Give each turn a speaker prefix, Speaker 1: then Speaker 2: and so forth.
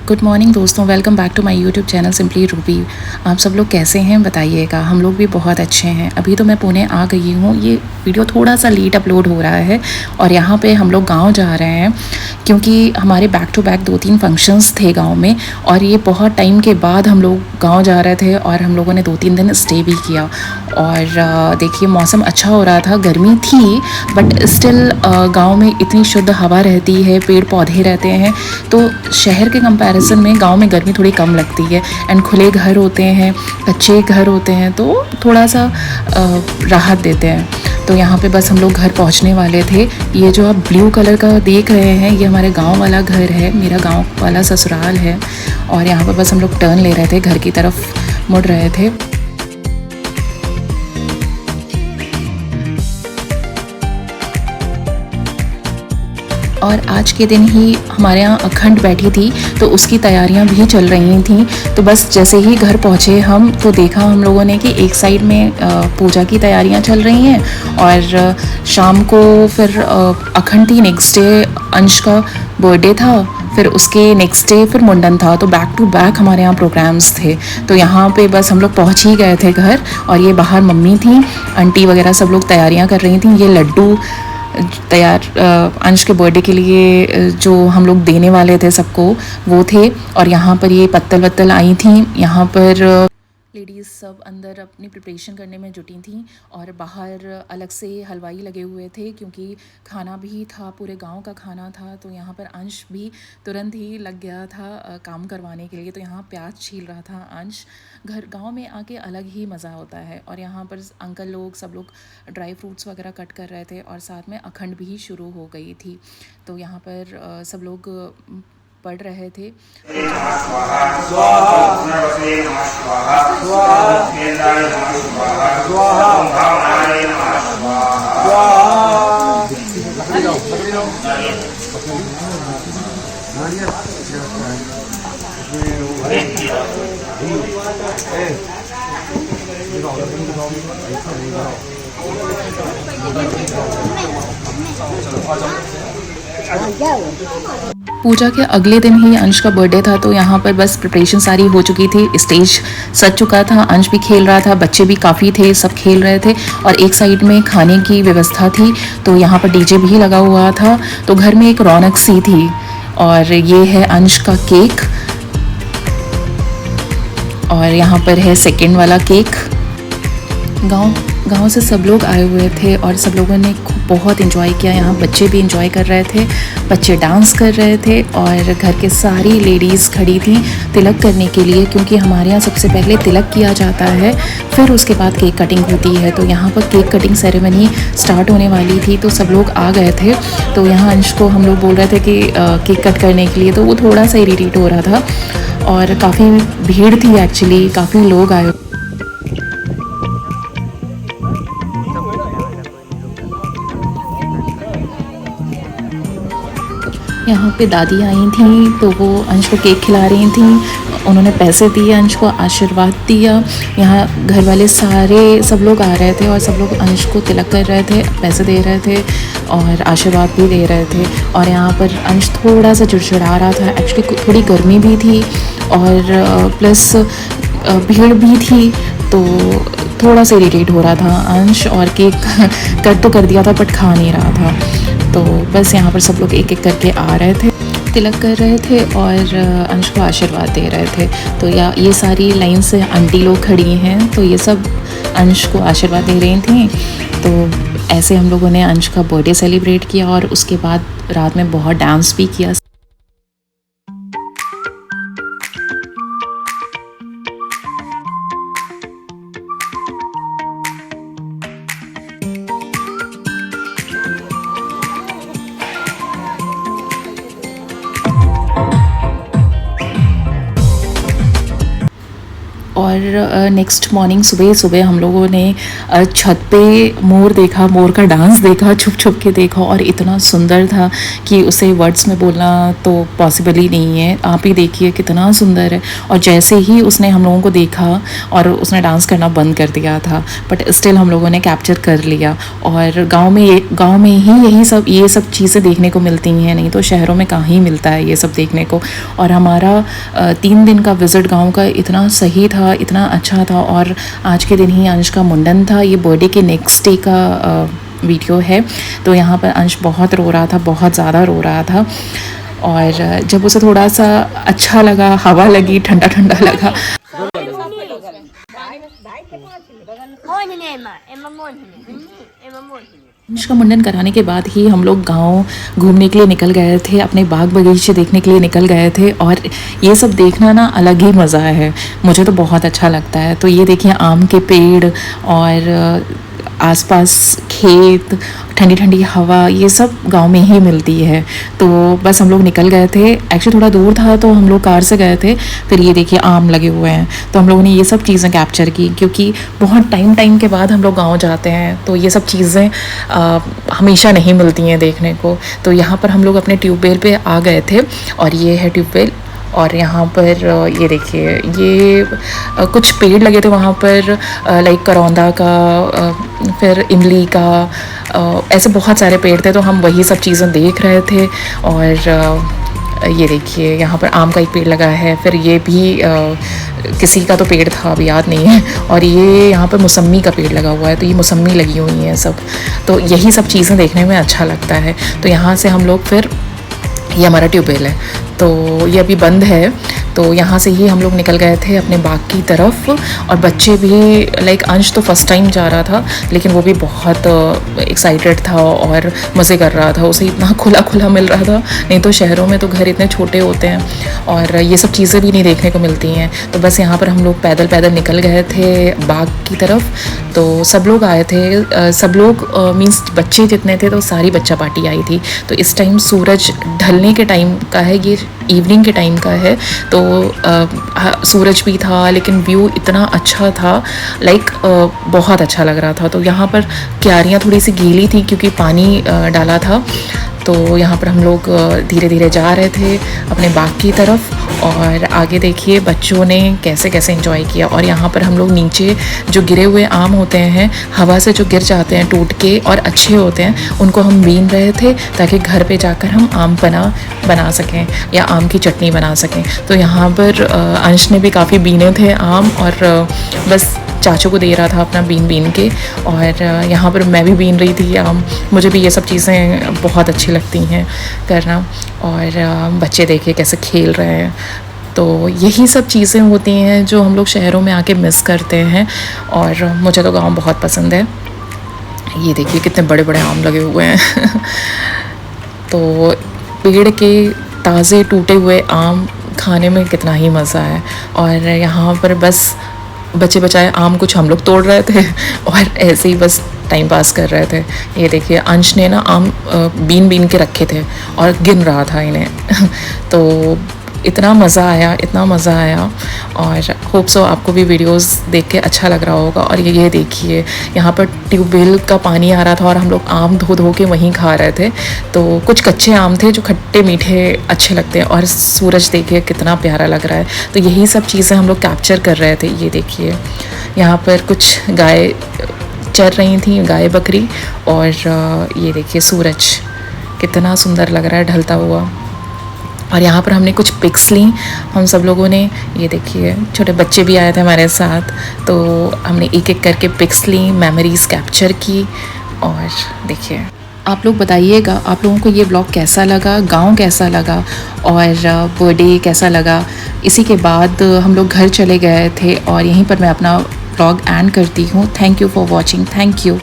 Speaker 1: Good morning दोस्तों, welcome back to my YouTube channel simply Ruby. आप सब लोग कैसे हैं बताइएगा। हम लोग भी बहुत अच्छे हैं। अभी तो मैं पुणे आ गई हूँ। ये वीडियो थोड़ा सा लेट अपलोड हो रहा है और यहाँ पे हम लोग गांव जा रहे हैं क्योंकि हमारे बैक टू बैक 2-3 फंक्शंस थे गांव में और ये बहुत टाइम के बाद हम लोग गांव जा रहे थे और हम लोगों ने 2-3 दिन स्टे भी किया। और देखिए मौसम अच्छा हो रहा था, गर्मी थी बट स्टिल गांव में इतनी शुद्ध हवा रहती है, पेड़ पौधे रहते हैं, तो शहर के कंपैरिजन में गांव में गर्मी थोड़ी कम लगती है। एंड खुले घर होते हैं, कच्चे घर होते हैं, तो थोड़ा सा राहत देते हैं। तो यहाँ पे बस हम लोग घर पहुँचने वाले थे। ये जो आप ब्लू कलर का देख रहे हैं ये हमारे गांव वाला घर है, मेरा गांव वाला ससुराल है। और यहाँ पर बस हम लोग टर्न ले रहे थे, घर की तरफ मुड़ रहे थे। और आज के दिन ही हमारे यहाँ अखंड बैठी थी तो उसकी तैयारियां भी चल रही थी। तो बस जैसे ही घर पहुँचे हम तो देखा हम लोगों ने कि एक साइड में पूजा की तैयारियां चल रही हैं और शाम को फिर अखंड थी, नेक्स्ट डे अंश का बर्थडे था, फिर उसके नेक्स्ट डे फिर मुंडन था। तो बैक टू बैक हमारे यहाँ प्रोग्राम्स थे। तो यहाँ पे बस हम लोग पहुँच ही गए थे घर और ये बाहर मम्मी थी, आंटी वगैरह सब लोग तैयारियाँ कर रही थी। ये लड्डू तैयार अंश के बर्थडे के लिए जो हम लोग देने वाले थे सबको वो थे। और यहाँ पर ये पत्तल वत्तल आई थी, यहाँ पर लेडीज़ सब अंदर अपनी प्रिपरेशन करने में जुटी थी और बाहर अलग से हलवाई लगे हुए थे क्योंकि खाना भी था, पूरे गांव का खाना था। तो यहाँ पर अंश भी तुरंत ही लग गया था काम करवाने के लिए। तो यहाँ प्याज छील रहा था अंश। घर गांव में आके अलग ही मज़ा होता है। और यहाँ पर अंकल लोग सब लोग ड्राई फ्रूट्स वगैरह कट कर रहे थे और साथ में अखंड भी शुरू हो गई थी। तो यहाँ पर सब लोग पढ़ रहे थे। पूजा के अगले दिन ही अंश का बर्थडे था तो यहाँ पर बस प्रिपरेशन सारी हो चुकी थी, स्टेज सज चुका था, अंश भी खेल रहा था, बच्चे भी काफ़ी थे, सब खेल रहे थे और एक साइड में खाने की व्यवस्था थी। तो यहाँ पर डीजे भी लगा हुआ था, तो घर में एक रौनक सी थी। और ये है अंश का केक और यहाँ पर है सेकेंड वाला केक। गांव से सब लोग आए हुए थे और सब लोगों ने बहुत एंजॉय किया। यहाँ बच्चे भी एंजॉय कर रहे थे, बच्चे डांस कर रहे थे और घर के सारी लेडीज़ खड़ी थी तिलक करने के लिए क्योंकि हमारे यहाँ सबसे पहले तिलक किया जाता है, फिर उसके बाद केक कटिंग होती है। तो यहाँ पर केक कटिंग सेरेमनी स्टार्ट होने वाली थी तो सब लोग आ गए थे। तो यहाँ अंश को हम लोग बोल रहे थे कि केक कट करने के लिए, तो वो थोड़ा सा इरिटेट हो रहा था और काफ़ी भीड़ थी, एक्चुअली काफ़ी लोग आए। यहाँ पे दादी आई थी तो वो अंश को केक खिला रही थी, उन्होंने पैसे दिए, अंश को आशीर्वाद दिया। यहाँ घर वाले सारे सब लोग आ रहे थे और सब लोग अंश को तिलक कर रहे थे, पैसे दे रहे थे और आशीर्वाद भी दे रहे थे। और यहाँ पर अंश थोड़ा सा चिड़चिड़ा रहा था, एक्चुअली थोड़ी गर्मी भी थी और प्लस भीड़ भी थी तो थोड़ा सा इरिटेट हो रहा था अंश। और केक कट तो कर दिया था बट खा नहीं रहा था। तो बस यहाँ पर सब लोग एक एक करके आ रहे थे, तिलक कर रहे थे और अंश को आशीर्वाद दे रहे थे। तो ये सारी लाइन से आंटी लोग खड़ी हैं तो ये सब अंश को आशीर्वाद दे रही थी। तो ऐसे हम लोगों ने अंश का बर्थडे सेलिब्रेट किया और उसके बाद रात में बहुत डांस भी किया। और नेक्स्ट मॉर्निंग सुबह सुबह हम लोगों ने छत पे मोर देखा, मोर का डांस देखा, छुप छुप के देखा और इतना सुंदर था कि उसे वर्ड्स में बोलना तो पॉसिबल ही नहीं है। आप ही देखिए कितना सुंदर है। और जैसे ही उसने हम लोगों को देखा और उसने डांस करना बंद कर दिया था, बट स्टिल हम लोगों ने कैप्चर कर लिया। और गाँव में ही ये सब चीज़ें देखने को मिलती हैं, नहीं तो शहरों में कहाँ ही मिलता है ये सब देखने को। और हमारा 3 दिन का विज़िट गांव का इतना सही था, इतना अच्छा था। और आज के दिन ही अंश का मुंडन था। ये बर्थडे के नेक्स्ट डे का वीडियो है। तो यहाँ पर अंश बहुत रो रहा था, बहुत ज़्यादा रो रहा था। और जब उसे थोड़ा सा अच्छा लगा, हवा लगी, ठंडा ठंडा लगा, अंश का मुंडन कराने के बाद ही हम लोग गांव घूमने के लिए निकल गए थे, अपने बाग बगीचे देखने के लिए निकल गए थे। और ये सब देखना ना अलग ही मज़ा है, मुझे तो बहुत अच्छा लगता है। तो ये देखिए आम के पेड़ और आसपास खेत, ठंडी ठंडी हवा, ये सब गांव में ही मिलती है। तो बस हम लोग निकल गए थे। एक्चुअली थोड़ा दूर था तो हम लोग कार से गए थे। फिर ये देखिए आम लगे हुए हैं, तो हम लोगों ने ये सब चीज़ें कैप्चर की, क्योंकि बहुत टाइम के बाद हम लोग गांव जाते हैं तो ये सब चीज़ें हमेशा नहीं मिलती हैं देखने को। तो यहाँ पर हम लोग अपने ट्यूबवेल पे आ गए थे और ये है ट्यूबवेल। और यहाँ पर ये देखिए, ये कुछ पेड़ लगे थे वहाँ पर, लाइक करौंदा का, फिर इमली का, ऐसे बहुत सारे पेड़ थे। तो हम वही सब चीज़ें देख रहे थे। और ये देखिए यहाँ पर आम का एक पेड़ लगा है, फिर ये भी किसी का तो पेड़ था, अभी याद नहीं है। और ये यहाँ पर मौसम्मी का पेड़ लगा हुआ है, तो ये मौसम्मी लगी हुई हैं सब। तो यही सब चीज़ें देखने में अच्छा लगता है। तो यहाँ से हम लोग फिर, ये हमारा ट्यूबवेल है तो ये अभी बंद है, तो यहाँ से ही हम लोग निकल गए थे अपने बाग की तरफ। और बच्चे भी, लाइक अंश तो फर्स्ट टाइम जा रहा था, लेकिन वो भी बहुत एक्साइटेड था और मज़े कर रहा था। उसे इतना खुला खुला मिल रहा था, नहीं तो शहरों में तो घर इतने छोटे होते हैं और ये सब चीज़ें भी नहीं देखने को मिलती हैं। तो बस यहाँ पर हम लोग पैदल पैदल निकल गए थे बाग की तरफ। तो सब लोग आए थे, सब लोग मीन्स बच्चे जितने थे तो सारी बच्चा पार्टी आई थी। तो इस टाइम सूरज ढलने के टाइम का है, ये इवनिंग के टाइम का है। तो सूरज भी था, लेकिन व्यू इतना अच्छा था, लाइक बहुत अच्छा लग रहा था। तो यहाँ पर क्यारियाँ थोड़ी सी गीली थी क्योंकि पानी डाला था। तो यहाँ पर हम लोग धीरे धीरे जा रहे थे अपने बाग की तरफ। और आगे देखिए बच्चों ने कैसे कैसे एंजॉय किया। और यहाँ पर हम लोग नीचे जो गिरे हुए आम होते हैं, हवा से जो गिर जाते हैं टूट के और अच्छे होते हैं, उनको हम बीन रहे थे ताकि घर पे जाकर हम आम पना बना सकें या आम की चटनी बना सकें। तो यहाँ पर अंश ने भी काफ़ी बीने थे आम और बस चाचू को दे रहा था अपना बीन के। और यहाँ पर मैं भी बीन रही थी आम। मुझे भी ये सब चीज़ें बहुत अच्छी लगती हैं करना। और बच्चे देखिए कैसे खेल रहे हैं। तो यही सब चीज़ें होती हैं जो हम लोग शहरों में आके मिस करते हैं। और मुझे तो गाँव बहुत पसंद है। ये देखिए कितने बड़े बड़े आम लगे हुए हैं तो पेड़ के ताज़े टूटे हुए आम खाने में कितना ही मज़ा है। और यहाँ पर बस बचे बचाए आम कुछ हम लोग तोड़ रहे थे और ऐसे ही बस टाइम पास कर रहे थे। ये देखिए अंश ने ना आम बीन के रखे थे और गिन रहा था इन्हें तो इतना मज़ा आया, इतना मज़ा आया। और होप सो आपको भी वीडियोस देख के अच्छा लग रहा होगा। और ये देखिए यहाँ पर ट्यूबवेल का पानी आ रहा था और हम लोग आम धो के वहीं खा रहे थे। तो कुछ कच्चे आम थे जो खट्टे मीठे अच्छे लगते हैं। और सूरज देखिए कितना प्यारा लग रहा है। तो यही सब चीज़ें हम लोग कैप्चर कर रहे थे। ये देखिए यहाँ पर कुछ गाय चर रही थी, गाय बकरी। और ये देखिए सूरज कितना सुंदर लग रहा है ढलता हुआ। और यहाँ पर हमने कुछ पिक्स ली हम सब लोगों ने। ये देखिए छोटे बच्चे भी आए थे हमारे साथ, तो हमने एक एक करके पिक्स ली, मेमोरीज़ कैप्चर की। और देखिए आप लोग बताइएगा आप लोगों को ये ब्लॉग कैसा लगा, गांव कैसा लगा और बर्थडे कैसा लगा। इसी के बाद हम लोग घर चले गए थे और यहीं पर मैं अपना ब्लॉग एंड करती हूँ। Thank you for watching. Thank you.